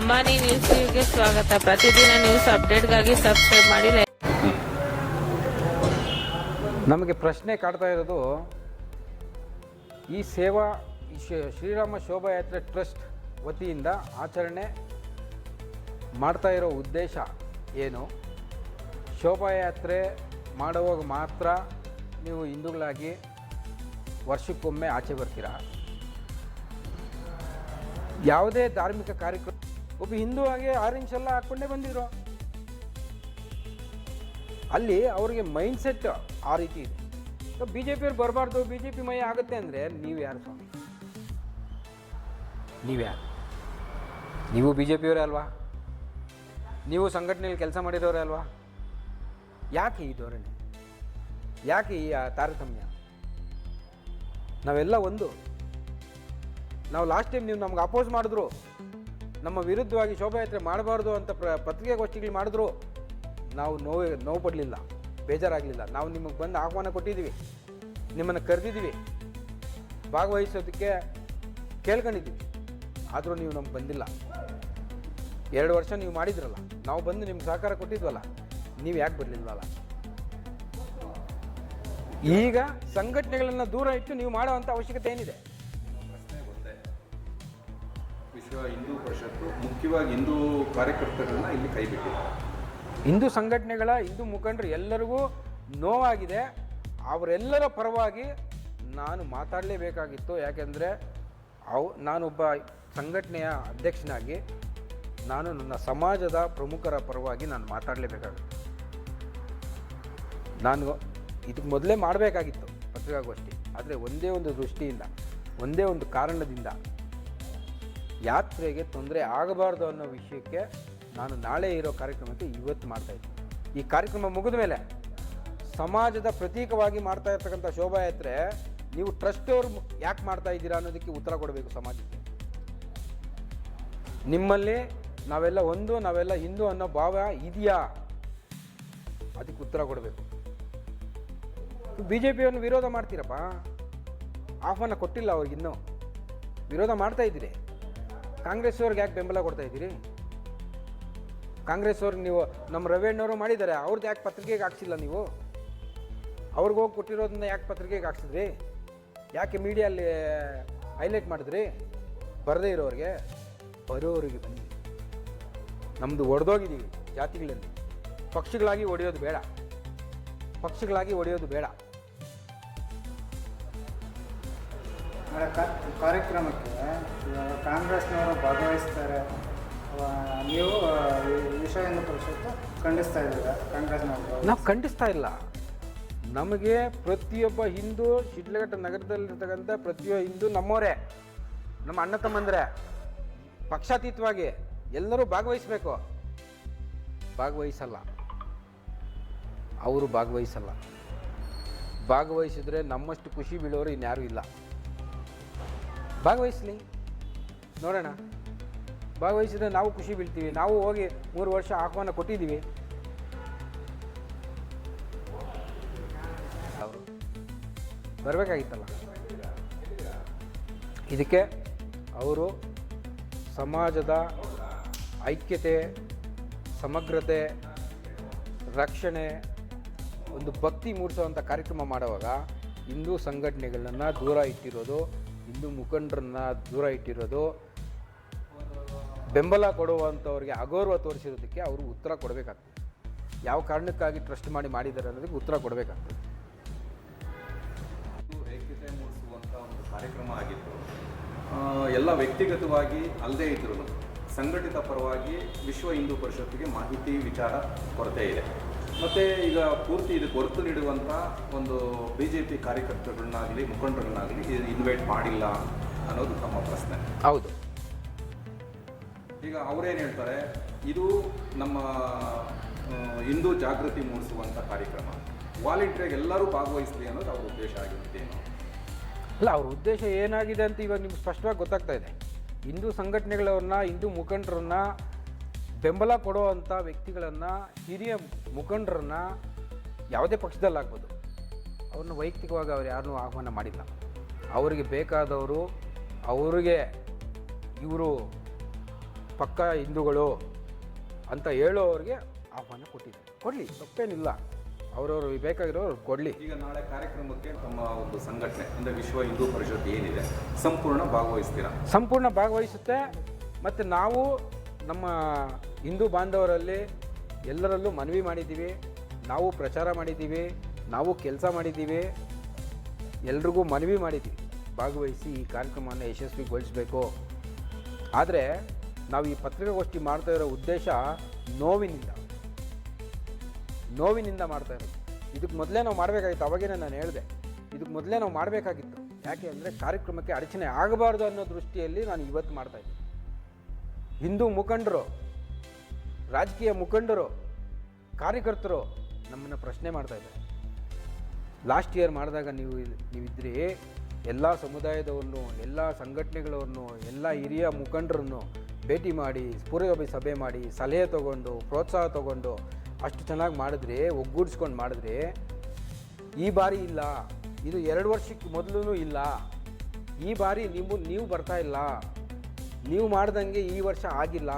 ಅಂಬಾನಿ ನ್ಯೂಸ್ಗೆ ಸ್ವಾಗತ. ಪ್ರತಿದಿನ ನ್ಯೂಸ್ ಅಪ್ಡೇಟ್ಗಾಗಿ ಸಬ್ಸ್ಕ್ರೈಬ್ ಮಾಡಿ. ನಮಗೆ ಪ್ರಶ್ನೆ ಕಾಡ್ತಾ ಇರೋದು, ಈ ಸೇವಾ ಶ್ರೀರಾಮ ಶೋಭಾಯಾತ್ರೆ ಟ್ರಸ್ಟ್ ವತಿಯಿಂದ ಆಚರಣೆ ಮಾಡ್ತಾ ಇರೋ ಉದ್ದೇಶ ಏನು? ಶೋಭಾಯಾತ್ರೆ ಮಾಡುವಾಗ ಮಾತ್ರ ನೀವು ಹಿಂದೂಗಳಾಗಿ ವರ್ಷಕ್ಕೊಮ್ಮೆ ಆಚೆ ಬರ್ತೀರಾ? ಯಾವುದೇ ಧಾರ್ಮಿಕ ಕಾರ್ಯಕ್ರಮ ಒಬ್ಬ ಹಿಂದೂ ಆಗಿ ಆರೆಂಜ್ ಎಲ್ಲ ಹಾಕ್ಕೊಂಡೇ ಬಂದಿದ್ರು. ಅಲ್ಲಿ ಅವ್ರಿಗೆ ಮೈಂಡ್ಸೆಟ್ ಆ ರೀತಿ ಇದೆ. ಬಿ ಜೆ ಪಿಯವ್ರು ಬರಬಾರ್ದು, ಬಿ ಜೆ ಪಿ ಮಯ ಆಗುತ್ತೆ ಅಂದರೆ ನೀವು ಯಾರು ಸ್ವಾಮಿ? ನೀವ್ಯಾರು? ನೀವು ಬಿ ಜೆ ಪಿಯವರೇ ಅಲ್ವಾ? ನೀವು ಸಂಘಟನೆಯಲ್ಲಿ ಕೆಲಸ ಮಾಡಿದವರೇ ಅಲ್ವಾ? ಯಾಕೆ ಈ ಧೋರಣೆ? ಯಾಕೆ ಈ ತಾರತಮ್ಯ? ನಾವೆಲ್ಲ ಒಂದು. ನಾವು ಲಾಸ್ಟ್ ಟೈಮ್ ನೀವು ನಮ್ಗೆ ಅಪೋಸ್ ಮಾಡಿದ್ರು, ನಮ್ಮ ವಿರುದ್ಧವಾಗಿ ಶೋಭಾಯಾತ್ರೆ ಮಾಡಬಾರ್ದು ಅಂತ ಪತ್ರಿಕಾಗೋಷ್ಠಿಗಳು ಮಾಡಿದ್ರು. ನಾವು ನೋವು ಪಡಲಿಲ್ಲ, ಬೇಜಾರಾಗಲಿಲ್ಲ. ನಾವು ನಿಮಗೆ ಬಂದು ಆಹ್ವಾನ ಕೊಟ್ಟಿದ್ದೀವಿ, ನಿಮ್ಮನ್ನು ಕರೆದಿದ್ದೀವಿ, ಭಾಗವಹಿಸೋದಕ್ಕೆ ಕೇಳ್ಕೊಂಡಿದ್ದೀವಿ. ಆದರೂ ನೀವು ನಮ್ಗೆ ಬಂದಿಲ್ಲ. 2 ವರ್ಷ ನೀವು ಮಾಡಿದ್ರಲ್ಲ, ನಾವು ಬಂದು ನಿಮ್ಗೆ ಸಹಕಾರ ಕೊಟ್ಟಿದ್ವಲ್ಲ, ನೀವು ಯಾಕೆ ಬರಲಿಲ್ವಲ್ಲ? ಈಗ ಸಂಘಟನೆಗಳನ್ನು ದೂರ ಇಟ್ಟು ನೀವು ಮಾಡೋ ಅಂಥ ಅವಶ್ಯಕತೆ ಏನಿದೆ? ವಿಶ್ವ ಹಿಂದೂ ಪರಿಷತ್ತು ಮುಖ್ಯವಾಗಿ ಹಿಂದೂ ಕಾರ್ಯಕರ್ತರನ್ನು ಇಲ್ಲಿ ಕೈಬಿಟ್ಟಿದೆ. ಹಿಂದೂ ಸಂಘಟನೆಗಳ, ಹಿಂದೂ ಮುಖಂಡರು ಎಲ್ಲರಿಗೂ ನೋವಾಗಿದೆ. ಅವರೆಲ್ಲರ ಪರವಾಗಿ ನಾನು ಮಾತಾಡಲೇಬೇಕಾಗಿತ್ತು. ಯಾಕೆಂದರೆ ನಾನೊಬ್ಬ ಸಂಘಟನೆಯ ಅಧ್ಯಕ್ಷನಾಗಿ ನಾನು ನನ್ನ ಸಮಾಜದ ಪ್ರಮುಖರ ಪರವಾಗಿ ನಾನು ಮಾತಾಡಲೇಬೇಕಾಗಿತ್ತು. ನಾನು ಇದಕ್ಕೆ ಮೊದಲೇ ಮಾಡಬೇಕಾಗಿತ್ತು ಪತ್ರಿಕಾಗೋಷ್ಠಿ. ಆದರೆ ಒಂದೇ ಒಂದು ದೃಷ್ಟಿಯಿಂದ, ಒಂದೇ ಒಂದು ಕಾರಣದಿಂದ, ಯಾತ್ರೆಗೆ ತೊಂದರೆ ಆಗಬಾರ್ದು ಅನ್ನೋ ವಿಷಯಕ್ಕೆ ನಾನು ನಾಳೆ ಇರೋ ಕಾರ್ಯಕ್ರಮಕ್ಕೆ ಇವತ್ತು ಮಾಡ್ತಾಯಿದ್ದೀನಿ. ಈ ಕಾರ್ಯಕ್ರಮ ಮುಗಿದ ಮೇಲೆ ಸಮಾಜದ ಪ್ರತೀಕವಾಗಿ ಮಾಡ್ತಾ ಇರ್ತಕ್ಕಂಥ ಶೋಭಾಯಾತ್ರೆ ನೀವು ಟ್ರಸ್ಟ್ ಅವ್ರು ಯಾಕೆ ಮಾಡ್ತಾ ಇದ್ದೀರಾ ಅನ್ನೋದಕ್ಕೆ ಉತ್ತರ ಕೊಡಬೇಕು ಸಮಾಜಕ್ಕೆ. ನಿಮ್ಮಲ್ಲಿ ನಾವೆಲ್ಲ ಒಂದು, ನಾವೆಲ್ಲ ಹಿಂದೂ ಅನ್ನೋ ಭಾವ ಇದೆಯಾ? ಅದಕ್ಕೆ ಉತ್ತರ ಕೊಡಬೇಕು. ಬಿ ಜೆ ಪಿಯನ್ನು ವಿರೋಧ ಮಾಡ್ತೀರಪ್ಪ, ಆಹ್ವಾನ ಕೊಟ್ಟಿಲ್ಲ ಅವ್ರಿಗಿನ್ನೂ, ವಿರೋಧ ಮಾಡ್ತಾ ಇದ್ದೀರಿ. ಕಾಂಗ್ರೆಸ್ ಅವ್ರಿಗೆ ಯಾಕೆ ಬೆಂಬಲ ಕೊಡ್ತಾ ಇದ್ದೀರಿ? ಕಾಂಗ್ರೆಸ್ ಅವ್ರಿಗೆ ನೀವು, ನಮ್ಮ ರವಿಯಣ್ಣವರು ಮಾಡಿದ್ದಾರೆ, ಅವ್ರದ್ದು ಯಾಕೆ ಪತ್ರಿಕೆಗೆ ಹಾಕ್ಸಿಲ್ಲ ನೀವು? ಅವ್ರಿಗೆ ಹೋಗಿ ಕೊಟ್ಟಿರೋದನ್ನ ಯಾಕೆ ಪತ್ರಿಕೆಗೆ ಹಾಕ್ಸಿದ್ರಿ? ಯಾಕೆ ಮೀಡಿಯಲ್ಲಿ ಹೈಲೈಟ್ ಮಾಡಿದ್ರಿ? ಬರದೇ ಇರೋರಿಗೆ, ಬರೋರಿಗೆ ಬನ್ನಿ. ನಮ್ಮದು ಒಡೆದೋಗಿದ್ದೀವಿ ಜಾತಿಗಳಲ್ಲಿ. ಪಕ್ಷಗಳಾಗಿ ಹೊಡೆಯೋದು ಬೇಡ, ಪಕ್ಷಗಳಾಗಿ ಹೊಡೆಯೋದು ಬೇಡ. ಕಾರ್ಯಕ್ರಮಕ್ಕೆ ಕಾಂಗ್ರೆಸ್ನವರು ಭಾಗವಹಿಸ್ತಾರೆ, ನೀವು ವಿಶ್ವ ಹಿಂದೂ ಪರಿಷತ್ತು ಖಂಡಿಸ್ತಾ ಇದ್ದೀರಾ? ಕಾಂಗ್ರೆಸ್ನವರು ನಾವು ಖಂಡಿಸ್ತಾ ಇಲ್ಲ. ನಮಗೆ ಪ್ರತಿಯೊಬ್ಬ ಹಿಂದೂ, ಶಿಡ್ಲಘಟ್ಟ ನಗರದಲ್ಲಿರ್ತಕ್ಕಂಥ ಪ್ರತಿಯೊಬ್ಬ ಹಿಂದೂ ನಮ್ಮವರೇ, ನಮ್ಮ ಅಣ್ಣ ತಮ್ಮಂದರೆ. ಪಕ್ಷಾತೀತವಾಗಿ ಎಲ್ಲರೂ ಭಾಗವಹಿಸಬೇಕು. ಭಾಗವಹಿಸಲ್ಲ, ಅವರು ಭಾಗವಹಿಸಲ್ಲ. ಭಾಗವಹಿಸಿದ್ರೆ ನಮ್ಮಷ್ಟು ಖುಷಿ ಬೀಳೋರು ಇನ್ಯಾರೂ ಇಲ್ಲ. ಭಾಗವಹಿಸಲಿ, ನೋಡೋಣ. ಭಾಗವಹಿಸಿದ್ರೆ ನಾವು ಖುಷಿ ಬೀಳ್ತೀವಿ. ನಾವು ಹೋಗಿ 3 ವರ್ಷ ಆಹ್ವಾನ ಕೊಟ್ಟಿದ್ದೀವಿ. ಅವರು ಬರಬೇಕಾಗಿತ್ತಲ್ಲ. ಇದಕ್ಕೆ ಅವರು ಸಮಾಜದ ಐಕ್ಯತೆ, ಸಮಗ್ರತೆ, ರಕ್ಷಣೆ, ಒಂದು ಭಕ್ತಿ ಮೂಡಿಸುವಂಥ ಕಾರ್ಯಕ್ರಮ ಮಾಡುವಾಗ ಹಿಂದೂ ಸಂಘಟನೆಗಳನ್ನು ದೂರ ಇಟ್ಟಿರೋದು, ಹಿಂದೂ ಮುಖಂಡರನ್ನು ದೂರ ಇಟ್ಟಿರೋದು, ಬೆಂಬಲ ಕೊಡುವಂಥವ್ರಿಗೆ ಅಗೌರವ ತೋರಿಸಿರೋದಕ್ಕೆ ಅವರು ಉತ್ತರ ಕೊಡಬೇಕಾಗ್ತದೆ. ಯಾವ ಕಾರಣಕ್ಕಾಗಿ ಟ್ರಸ್ಟ್ ಮಾಡಿದ್ದಾರೆ ಅನ್ನೋದಕ್ಕೆ ಉತ್ತರ ಕೊಡಬೇಕಾಗ್ತದೆ. ಏಕತೆ ಮೂಡಿಸುವಂಥ ಒಂದು ಕಾರ್ಯಕ್ರಮ ಆಗಿತ್ತು. ಎಲ್ಲ ವ್ಯಕ್ತಿಗತವಾಗಿ ಅಲ್ಲದೇ ಇದ್ರೂ ಸಂಘಟಿತ ಪರವಾಗಿ ವಿಶ್ವ ಹಿಂದೂ ಪರಿಷತ್ತಿಗೆ ಮಾಹಿತಿ ವಿಚಾರ ಕೊರತೆ ಇದೆ. ಮತ್ತು ಈಗ ಪೂರ್ತಿ ಇದಕ್ಕೆ ಹೊರತು ನೀಡುವಂಥ ಒಂದು ಬಿ ಜೆ ಪಿ ಕಾರ್ಯಕರ್ತರನ್ನಾಗಲಿ ಮುಖಂಡರನ್ನಾಗಲಿ ಇನ್ವೈಟ್ ಮಾಡಿಲ್ಲ ಅನ್ನೋದು ತಮ್ಮ ಪ್ರಶ್ನೆ. ಹೌದು. ಈಗ ಅವರೇನು ಹೇಳ್ತಾರೆ, ಇದು ನಮ್ಮ ಹಿಂದೂ ಜಾಗೃತಿ ಮೂಡಿಸುವಂಥ ಕಾರ್ಯಕ್ರಮ, ವಾಲಂಟಿಯರ್ಗೆ ಎಲ್ಲರೂ ಭಾಗವಹಿಸಲಿ ಅನ್ನೋದು ಅವ್ರ ಉದ್ದೇಶ ಆಗಿರುತ್ತೇನೋ. ಅಲ್ಲ, ಅವ್ರ ಉದ್ದೇಶ ಏನಾಗಿದೆ ಅಂತ ಇವಾಗ ನಿಮ್ಗೆ ಸ್ಪಷ್ಟವಾಗಿ ಗೊತ್ತಾಗ್ತಾ ಇದೆ. ಹಿಂದೂ ಸಂಘಟನೆಗಳವ್ರನ್ನ, ಹಿಂದೂ ಮುಖಂಡರನ್ನ, ಬೆಂಬಲ ಕೊಡುವಂಥ ವ್ಯಕ್ತಿಗಳನ್ನು, ಹಿರಿಯ ಮುಖಂಡರನ್ನ, ಯಾವುದೇ ಪಕ್ಷದಲ್ಲಾಗ್ಬೋದು, ಅವ್ರನ್ನ ವೈಯಕ್ತಿಕವಾಗಿ ಅವ್ರು ಯಾರನ್ನೂ ಆಹ್ವಾನ ಮಾಡಿಲ್ಲ. ಅವರಿಗೆ ಬೇಕಾದವರು, ಅವರಿಗೆ ಇವರು ಪಕ್ಕಾ ಹಿಂದೂಗಳು ಅಂತ ಹೇಳೋರಿಗೆ ಆಹ್ವಾನ ಕೊಟ್ಟಿದ್ದಾರೆ. ಕೊಡಲಿ, ತಪ್ಪೇನಿಲ್ಲ. ಅವರವರು ಬೇಕಾಗಿರೋರು ಕೊಡಲಿ. ಈಗ ನಾಳೆ ಕಾರ್ಯಕ್ರಮಕ್ಕೆ ತಮ್ಮ ಒಂದು ಸಂಘಟನೆ ಅಂದರೆ ವಿಶ್ವ ಹಿಂದೂ ಪರಿಷತ್ ಏನಿದೆ ಸಂಪೂರ್ಣ ಭಾಗವಹಿಸ್ತೀರಾ? ಸಂಪೂರ್ಣ ಭಾಗವಹಿಸುತ್ತೆ. ಮತ್ತು ನಾವು ನಮ್ಮ ಹಿಂದೂ ಬಾಂಧವರಲ್ಲಿ ಎಲ್ಲರಲ್ಲೂ ಮನವಿ ಮಾಡಿದ್ದೀವಿ, ನಾವು ಪ್ರಚಾರ ಮಾಡಿದ್ದೀವಿ, ನಾವು ಕೆಲಸ ಮಾಡಿದ್ದೀವಿ, ಎಲ್ರಿಗೂ ಮನವಿ ಮಾಡಿದ್ದೀವಿ ಭಾಗವಹಿಸಿ ಈ ಕಾರ್ಯಕ್ರಮವನ್ನು ಯಶಸ್ವಿಗೊಳಿಸಬೇಕು. ಆದರೆ ನಾವು ಈ ಪತ್ರಿಕಾಗೋಷ್ಠಿ ಮಾಡ್ತಾ ಇರೋ ಉದ್ದೇಶ ನೋವಿನಿಂದ ಮಾಡ್ತಾ ಇರೋದು. ಇದಕ್ಕೆ ಮೊದಲೇ ನಾವು ಮಾಡಬೇಕಾಗಿತ್ತು. ಅವಾಗೇನೆ ನಾನು ಹೇಳಿದೆ, ಇದಕ್ಕೆ ಮೊದಲೇ ನಾವು ಮಾಡಬೇಕಾಗಿತ್ತು. ಯಾಕೆ ಅಂದರೆ ಕಾರ್ಯಕ್ರಮಕ್ಕೆ ಅಡಚಣೆ ಆಗಬಾರ್ದು ಅನ್ನೋ ದೃಷ್ಟಿಯಲ್ಲಿ ನಾನು ಇವತ್ತು ಮಾಡ್ತಾಯಿದ್ದೀನಿ. ಹಿಂದೂ ಮುಖಂಡರು, ರಾಜಕೀಯ ಮುಖಂಡರು, ಕಾರ್ಯಕರ್ತರು ನಮ್ಮನ್ನು ಪ್ರಶ್ನೆ ಮಾಡ್ತಾಯಿದ್ದಾರೆ. ಲಾಸ್ಟ್ ಇಯರ್ ಮಾಡಿದಾಗ ನೀವಿದ್ರಿ, ಎಲ್ಲ ಸಮುದಾಯದವ್ರನ್ನು, ಎಲ್ಲ ಸಂಘಟನೆಗಳವ್ರನ್ನು, ಎಲ್ಲ ಹಿರಿಯ ಮುಖಂಡರನ್ನು ಭೇಟಿ ಮಾಡಿ, ಪೂರ್ವಭಾವಿ ಸಭೆ ಮಾಡಿ, ಸಲಹೆ ತೊಗೊಂಡು, ಪ್ರೋತ್ಸಾಹ ತೊಗೊಂಡು ಅಷ್ಟು ಚೆನ್ನಾಗಿ ಮಾಡಿದ್ರೆ, ಒಗ್ಗೂಡಿಸ್ಕೊಂಡು ಮಾಡಿದ್ರೆ, ಈ ಬಾರಿ ಇಲ್ಲ. ಇದು 2 ವರ್ಷಕ್ಕೆ ಮೊದಲು ಇಲ್ಲ. ಈ ಬಾರಿ ನೀವು ಬರ್ತಾ ಇಲ್ಲ, ನೀವು ಮಾಡ್ದಂಗೆ ಈ ವರ್ಷ ಆಗಿಲ್ಲ,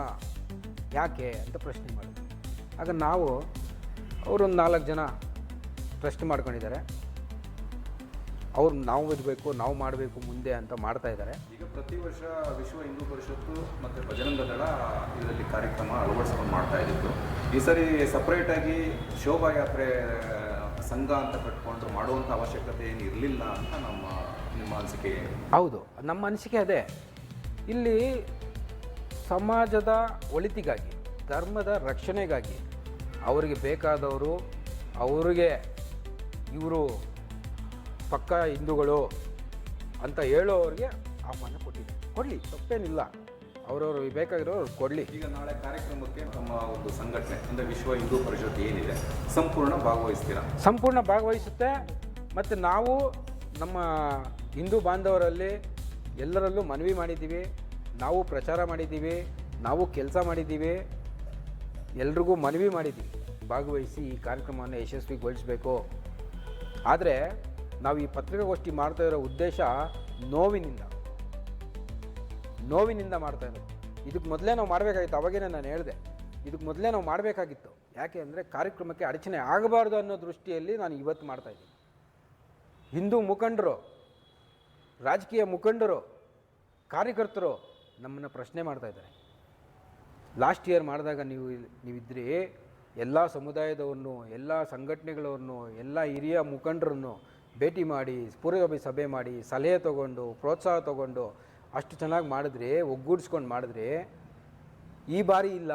ಯಾಕೆ ಅಂತ ಪ್ರಶ್ನೆ ಮಾಡಿದ್ರು. ಆಗ ಅವರೊಂದು 4 ಜನ ಪ್ರಶ್ನೆ ಮಾಡ್ಕೊಂಡಿದ್ದಾರೆ. ಅವ್ರು ನಾವು ಇರಬೇಕು, ನಾವು ಮಾಡಬೇಕು ಮುಂದೆ ಅಂತ ಮಾಡ್ತಾ ಇದ್ದಾರೆ. ಈಗ ಪ್ರತಿ ವರ್ಷ ವಿಶ್ವ ಹಿಂದೂ ಪರಿಷತ್ತು ಮತ್ತು ಬಜರಂಗ ದಳ ಇದರಲ್ಲಿ ಕಾರ್ಯಕ್ರಮ ಅಳವಡಿಸ್ಕೊಂಡು ಮಾಡ್ತಾ ಇದ್ದಿತ್ತು. ಈ ಸರಿ ಸಪ್ರೇಟಾಗಿ ಶೋಭಾಯಾತ್ರೆ ಸಂಘ ಅಂತ ಕಟ್ಕೊಂಡು ಮಾಡುವಂಥ ಅವಶ್ಯಕತೆ ಏನು ಇರಲಿಲ್ಲ ಅಂತ ನಿಮ್ಮ ಅನಿಸಿಕೆ? ಹೌದು, ನಮ್ಮ ಅನಿಸಿಕೆ ಅದೇ. ಇಲ್ಲಿ ಸಮಾಜದ ಒಳಿತಿಗಾಗಿ, ಧರ್ಮದ ರಕ್ಷಣೆಗಾಗಿ ಅವರಿಗೆ ಬೇಕಾದವರು, ಅವರಿಗೆ ಇವರು ಪಕ್ಕಾ ಹಿಂದೂಗಳು ಅಂತ ಹೇಳೋರಿಗೆ ಆಹ್ವಾನ ಕೊಡಲಿ, ತಪ್ಪೇನಿಲ್ಲ. ಅವರವರು ಬೇಕಾಗಿರೋರು ಕೊಡಲಿ. ಈಗ ನಾಳೆ ಕಾರ್ಯಕ್ರಮಕ್ಕೆ ನಮ್ಮ ಒಂದು ಸಂಘಟನೆ ಅಂದರೆ ವಿಶ್ವ ಹಿಂದೂ ಪರಿಷತ್ ಏನಿದೆ ಸಂಪೂರ್ಣ ಭಾಗವಹಿಸ್ತೀರಾ? ಸಂಪೂರ್ಣ ಭಾಗವಹಿಸುತ್ತೆ. ಮತ್ತು ನಾವು ನಮ್ಮ ಹಿಂದೂ ಬಾಂಧವರಲ್ಲಿ ಎಲ್ಲರಲ್ಲೂ ಮನವಿ ಮಾಡಿದ್ದೀವಿ, ನಾವು ಪ್ರಚಾರ ಮಾಡಿದ್ದೀವಿ, ನಾವು ಕೆಲಸ ಮಾಡಿದ್ದೀವಿ, ಎಲ್ರಿಗೂ ಮನವಿ ಮಾಡಿದ್ದೀವಿ ಭಾಗವಹಿಸಿ ಈ ಕಾರ್ಯಕ್ರಮವನ್ನು ಯಶಸ್ವಿಗೊಳಿಸಬೇಕು. ಆದರೆ ನಾವು ಈ ಪತ್ರಿಕಾಗೋಷ್ಠಿ ಮಾಡ್ತಾ ಇರೋ ಉದ್ದೇಶ ನೋವಿನಿಂದ ಮಾಡ್ತಾ ಇರೋದು. ಇದಕ್ಕೆ ಮೊದಲೇ ನಾವು ಮಾಡಬೇಕಾಗಿತ್ತು. ಅವಾಗೇನೆ ನಾನು ಹೇಳಿದೆ, ಇದಕ್ಕೆ ಮೊದಲೇ ನಾವು ಮಾಡಬೇಕಾಗಿತ್ತು. ಯಾಕೆ ಅಂದರೆ ಕಾರ್ಯಕ್ರಮಕ್ಕೆ ಅಡಚಣೆ ಆಗಬಾರ್ದು ಅನ್ನೋ ದೃಷ್ಟಿಯಲ್ಲಿ ನಾನು ಇವತ್ತು ಮಾಡ್ತಾಯಿದ್ದೀನಿ. ಹಿಂದೂ ಮುಖಂಡರು, ರಾಜಕೀಯ ಮುಖಂಡರು, ಕಾರ್ಯಕರ್ತರು ನಮ್ಮನ್ನು ಪ್ರಶ್ನೆ ಮಾಡ್ತಾಯಿದ್ದಾರೆ. ಲಾಸ್ಟ್ ಇಯರ್ ಮಾಡಿದಾಗ ನೀವಿದ್ರಿ, ಎಲ್ಲ ಸಮುದಾಯದವ್ರನ್ನು, ಎಲ್ಲ ಸಂಘಟನೆಗಳವ್ರನ್ನು, ಎಲ್ಲ ಹಿರಿಯ ಮುಖಂಡರನ್ನು ಭೇಟಿ ಮಾಡಿ, ಪೂರ್ವಭಾವಿ ಸಭೆ ಮಾಡಿ, ಸಲಹೆ ತೊಗೊಂಡು, ಪ್ರೋತ್ಸಾಹ ತೊಗೊಂಡು ಅಷ್ಟು ಚೆನ್ನಾಗಿ ಮಾಡಿದ್ರೆ, ಒಗ್ಗೂಡಿಸ್ಕೊಂಡು ಮಾಡಿದ್ರೆ, ಈ ಬಾರಿ ಇಲ್ಲ.